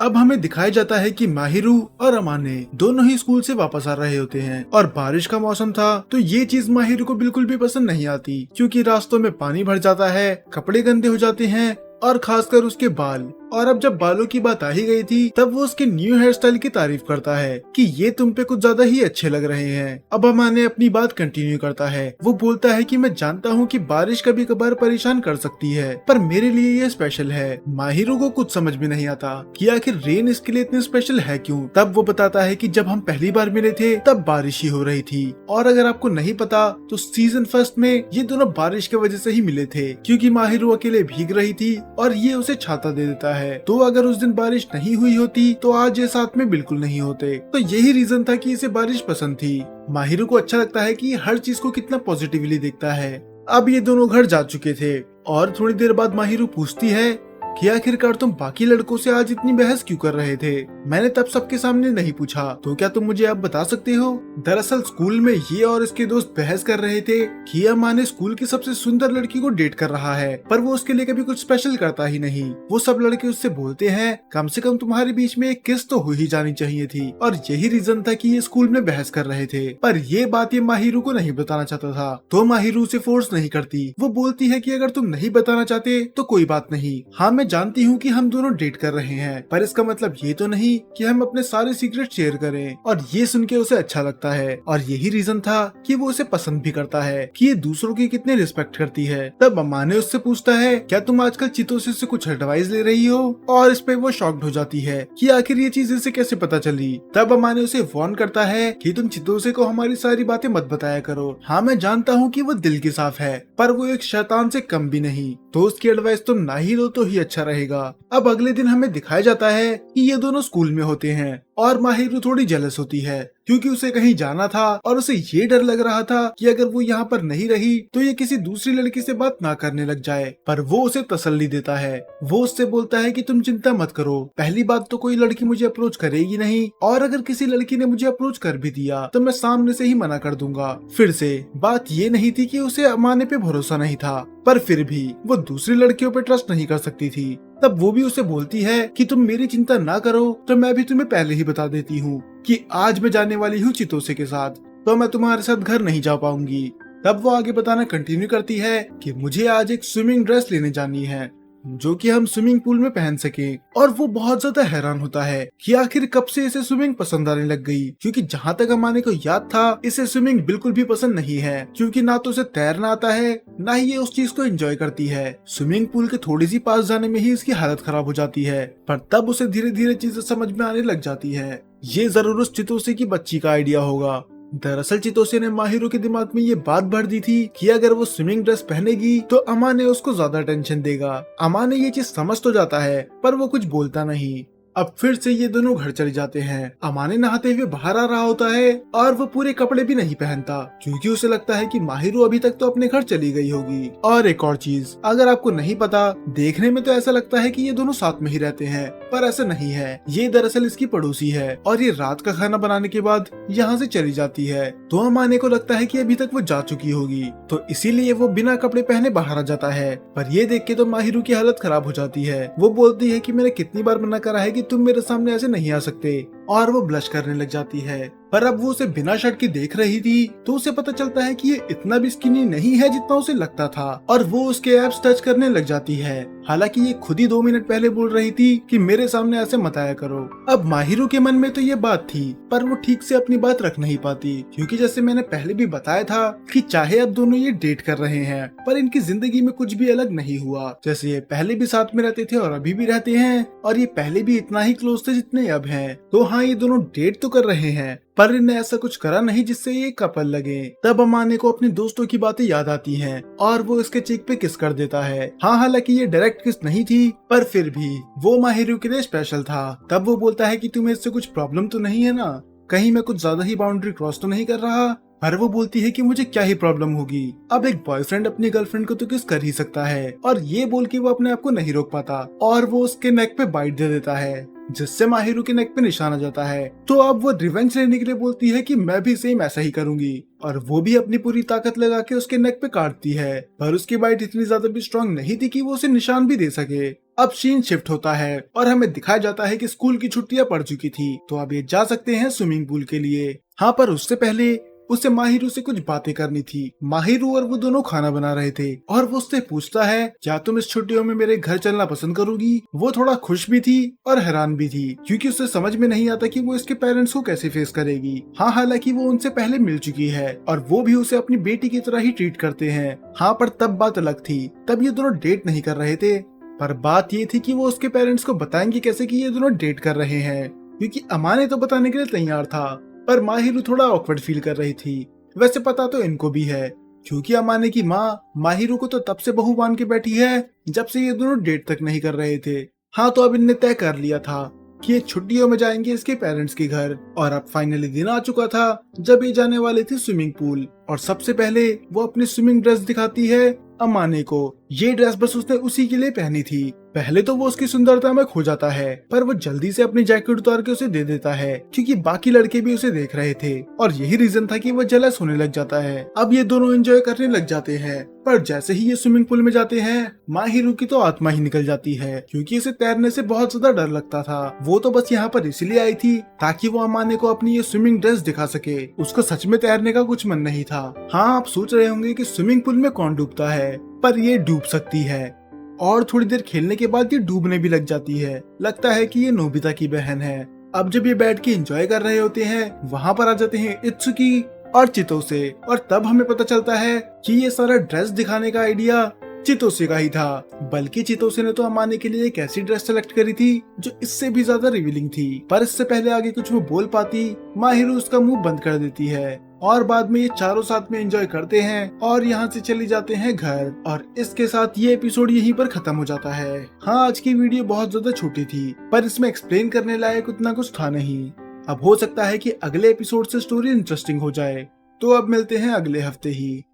अब हमें दिखाया जाता है कि माहिरू और अमाने दोनों ही स्कूल से वापस आ रहे होते हैं और बारिश का मौसम था, तो ये चीज माहिरू को बिल्कुल भी पसंद नहीं आती क्योंकि रास्तों में पानी भर जाता है, कपड़े गंदे हो जाते हैं और खासकर उसके बाल। और अब जब बालों की बात आ ही गई थी, तब वो उसके न्यू हेयर स्टाइल की तारीफ करता है कि ये तुम पे कुछ ज्यादा ही अच्छे लग रहे हैं। अब अमाने अपनी बात कंटिन्यू करता है। वो बोलता है कि मैं जानता हूँ कि बारिश कभी कभार परेशान कर सकती है, पर मेरे लिए ये स्पेशल है। माहिरू को कुछ समझ में नहीं आता कि आखिर रेन इसके लिए इतनी स्पेशल है क्यों। तब वो बताता है कि जब हम पहली बार मिले थे तब बारिश ही हो रही थी, और अगर आपको नहीं पता तो सीजन फर्स्ट में ये दोनों बारिश की वजह से ही मिले थे, क्योंकि माहिरू अकेले भीग रही थी और ये उसे छाता दे देता है। तो अगर उस दिन बारिश नहीं हुई होती तो आज ये साथ में बिल्कुल नहीं होते। तो यही रीजन था कि इसे बारिश पसंद थी। माहिरू को अच्छा लगता है कि हर चीज को कितना पॉजिटिवली देखता है। अब ये दोनों घर जा चुके थे और थोड़ी देर बाद माहिरू पूछती है कि आखिरकार तुम बाकी लड़कों से आज इतनी बहस क्यों कर रहे थे। मैंने तब सबके सामने नहीं पूछा, तो क्या तुम मुझे अब बता सकते हो। दरअसल स्कूल में ये और इसके दोस्त बहस कर रहे थे कि अमाने स्कूल की सबसे सुंदर लड़की को डेट कर रहा है, पर वो उसके लिए कभी कुछ स्पेशल करता ही नहीं। वो सब लड़के उससे बोलते हैं कम से कम तुम्हारे बीच में एक किस तो हो ही जानी चाहिए थी, और यही रीजन था कि ये स्कूल में बहस कर रहे थे। पर ये बात ये माहिरू को नहीं बताना चाहता था, तो माहिरू उसे फोर्स नहीं करती। वो बोलती है कि अगर तुम नहीं बताना चाहते तो कोई बात नहीं, हाँ मैं जानती हूँ कि हम दोनों डेट कर रहे हैं, पर इसका मतलब ये तो नहीं कि हम अपने सारे सीक्रेट शेयर करें। और ये सुन के उसे अच्छा लगता है, और यही रीजन था कि वो उसे पसंद भी करता है कि ये दूसरों की कितनी रिस्पेक्ट करती है। तब अमाने उससे पूछता है क्या तुम आजकल चितोसे से कुछ एडवाइस ले रही हो, और इस पे वो शॉक्ड हो जाती है कि आखिर ये चीज इसे कैसे पता चली। तब अमाने उसे वार्न करता है कि तुम चितोसे को हमारी सारी बातें मत बताया करो। हाँ मैं जानता हूँ कि वो दिल की साफ है, पर वो एक शैतान से कम भी नहीं, तो उसकी एडवाइस तुम ना ही लो तो ही अच्छा रहेगा। अब अगले दिन हमें दिखाया जाता है कि ये दोनों स्कूल में होते हैं और माहिरू थोड़ी जेलस होती है क्योंकि उसे कहीं जाना था और उसे ये डर लग रहा था कि अगर वो यहाँ पर नहीं रही तो ये किसी दूसरी लड़की से बात ना करने लग जाए। पर वो उसे तसल्ली देता है। वो उससे बोलता है कि तुम चिंता मत करो, पहली बात तो कोई लड़की मुझे अप्रोच करेगी नहीं, और अगर किसी लड़की ने मुझे अप्रोच कर भी दिया तो मैं सामने से ही मना कर दूंगा। फिर से बात ये नहीं थी कि उसे अमाने पे भरोसा नहीं था, पर फिर भी वो दूसरी लड़कियों पे ट्रस्ट नहीं कर सकती थी। तब वो भी उसे बोलती है कि तुम मेरी चिंता ना करो, तो मैं भी तुम्हें पहले ही बता देती हूँ कि आज मैं जाने वाली हूँ चितोसे के साथ, तो मैं तुम्हारे साथ घर नहीं जा पाऊंगी। तब वो आगे बताना कंटिन्यू करती है कि मुझे आज एक स्विमिंग ड्रेस लेने जानी है जो कि हम स्विमिंग पूल में पहन सके। और वो बहुत ज्यादा हैरान होता है कि आखिर कब से इसे स्विमिंग पसंद आने लग गई, क्योंकि जहाँ तक अमाने को याद था इसे स्विमिंग बिल्कुल भी पसंद नहीं है, क्योंकि ना तो उसे तैरना आता है ना ही ये उस चीज को एंजॉय करती है। स्विमिंग पूल के थोड़ी सी पास जाने में ही इसकी हालत खराब हो जाती है, पर तब उसे धीरे धीरे चीजें समझ में आने लग जाती है। ये जरूर उस चितोसे की बच्ची का आइडिया होगा। दरअसल चितोसे ने माहिरू के दिमाग में ये बात भर दी थी कि अगर वो स्विमिंग ड्रेस पहनेगी तो अमाने उसको ज्यादा टेंशन देगा। अमाने ये चीज समझ तो जाता है, पर वो कुछ बोलता नहीं। अब फिर से ये दोनों घर चले जाते हैं। अमाने नहाते हुए बाहर आ रहा होता है और वो पूरे कपड़े भी नहीं पहनता क्योंकि उसे लगता है कि माहिरू अभी तक तो अपने घर चली गई होगी। और एक और चीज, अगर आपको नहीं पता, देखने में तो ऐसा लगता है कि ये दोनों साथ में ही रहते हैं, पर ऐसा नहीं है। ये दरअसल इसकी पड़ोसी है और ये रात का खाना बनाने के बाद यहाँ से चली जाती है। तो अमाने को लगता है कि अभी तक वो जा चुकी होगी, तो इसीलिए वो बिना कपड़े पहने बाहर आ जाता है। पर ये देख के तो माहिरू की हालत खराब हो जाती है। वो बोलती है कि मैंने कितनी बार मना करा है कि तुम मेरे सामने ऐसे नहीं आ सकते, और वो ब्लश करने लग जाती है। पर अब वो उसे बिना शर्ट के देख रही थी तो उसे पता चलता है कि ये इतना भी स्किनी नहीं है जितना उसे लगता था, और वो उसके एब्स टच करने लग जाती है। हालांकि ये खुद ही 2 मिनट पहले बोल रही थी कि मेरे सामने ऐसे मत आया करो। अब माहिरू के मन में तो ये बात थी, पर वो ठीक से अपनी बात रख नहीं पाती, क्योंकि जैसे मैंने पहले भी बताया था कि चाहे अब दोनों ये डेट कर रहे हैं, पर इनकी जिंदगी में कुछ भी अलग नहीं हुआ। जैसे ये पहले भी साथ में रहते थे और अभी भी रहते हैं, और ये पहले भी इतना ही क्लोज थे जितने अब हैं। तो हाँ, ये दोनों डेट तो कर रहे हैं, पर इनने ऐसा कुछ करा नहीं जिससे ये कपल लगे। तब अमाने को अपने दोस्तों की बातें याद आती हैं और वो इसके चीक पे किस कर देता है। हाँ, हालांकि ये डायरेक्ट किस नहीं थी, पर फिर भी वो माहिरू के लिए स्पेशल था। तब वो बोलता है कि तुम्हें इससे कुछ प्रॉब्लम तो नहीं है ना, कहीं मैं कुछ ज्यादा ही बाउंड्री क्रॉस तो नहीं कर रहा। पर वो बोलती है कि मुझे क्या ही प्रॉब्लम होगी, अब एक बॉयफ्रेंड अपनी गर्लफ्रेंड को तो किस कर ही सकता है। और ये बोल के वो अपने आप को नहीं रोक पाता और वो उसके नेक पे बाइट दे देता है, जिससे माहिरू के नेक पे निशान आ जाता है। तो अब वो रिवेंज लेने के लिए बोलती है कि मैं भी सेम ऐसा ही करूंगी, और वो भी अपनी पूरी ताकत लगा के उसके नेक पे काटती है। पर उसकी बाइट इतनी ज्यादा भी स्ट्रांग नहीं थी कि वो उसे निशान भी दे सके। अब सीन शिफ्ट होता है और हमें दिखाया जाता है कि स्कूल की छुट्टियां पड़ चुकी थी, तो अब ये जा सकते हैं स्विमिंग पूल के लिए। हाँ, पर उससे पहले उसे माहिरू से कुछ बातें करनी थी। माहिरू और वो दोनों खाना बना रहे थे और वो उससे पूछता है, क्या तुम इस छुट्टियों में मेरे घर चलना पसंद करोगी? वो थोड़ा खुश भी थी और हैरान भी थी, क्योंकि उसे समझ में नहीं आता कि वो इसके पेरेंट्स को कैसे फेस करेगी। हाँ, हालांकि वो उनसे पहले मिल चुकी है और वो भी उसे अपनी बेटी की तरह ही ट्रीट करते हैं। हाँ, पर तब बात अलग थी, तब ये दोनों डेट नहीं कर रहे थे। पर बात ये थी कि वो उसके पेरेंट्स को बताएंगे कैसे कि ये दोनों डेट कर रहे हैं, क्योंकि अमाने तो बताने के लिए तैयार था, पर माहिरू थोड़ा ऑकवर्ड फील कर रही थी। वैसे पता तो इनको भी है, क्योंकि अमाने की माँ माहिरू को तो तब से बहू मान के बैठी है जब से ये दोनों डेट तक नहीं कर रहे थे। हाँ, तो अब इनने तय कर लिया था कि ये छुट्टियों में जाएंगे इसके पेरेंट्स के घर, और अब फाइनली दिन आ चुका था जब ये जाने वाले थे स्विमिंग पूल। और सबसे पहले वो अपनी स्विमिंग ड्रेस दिखाती है अमाने को। ये ड्रेस बस उसने उसी के लिए पहनी थी। पहले तो वो उसकी सुंदरता में खो जाता है, पर वो जल्दी से अपनी जैकेट उतार के उसे दे देता है, क्योंकि बाकी लड़के भी उसे देख रहे थे और यही रीजन था कि वो जेलस होने लग जाता है। अब ये दोनों एंजॉय करने लग जाते हैं, पर जैसे ही ये स्विमिंग पूल में जाते हैं माहिरू की तो आत्मा ही निकल जाती है, क्योंकि इसे तैरने से बहुत ज्यादा डर लगता था। वो तो बस यहाँ पर इसलिए आई थी ताकि वो अमाने को अपनी ये स्विमिंग ड्रेस दिखा सके। उसको सच में तैरने का कुछ मन नहीं था। हाँ, आप सोच रहे होंगे कि स्विमिंग पूल में कौन डूबता है, पर ये डूब सकती है और थोड़ी देर खेलने के बाद ये डूबने भी लग जाती है। लगता है कि ये नोबिता की बहन है। अब जब ये बैठ के एंजॉय कर रहे होते हैं, वहाँ पर आ जाते हैं इत्सुकी और चितोसे, और तब हमें पता चलता है कि ये सारा ड्रेस दिखाने का आइडिया चितोसे का ही था। बल्कि चितोसे ने तो अमाने के लिए एक ऐसी ड्रेस सेलेक्ट करी थी जो इससे भी ज्यादा रिवीलिंग थी, पर इससे पहले आगे कुछ वो बोल पाती माहिरू उसका मुंह बंद कर देती है। और बाद में ये चारों साथ में एंजॉय करते हैं और यहाँ से चले जाते हैं घर, और इसके साथ ये एपिसोड यहीं पर खत्म हो जाता है। हाँ, आज की वीडियो बहुत ज्यादा छोटी थी, पर इसमें एक्सप्लेन करने लायक उतना कुछ था नहीं। अब हो सकता है कि अगले एपिसोड से स्टोरी इंटरेस्टिंग हो जाए, तो अब मिलते हैं अगले हफ्ते ही।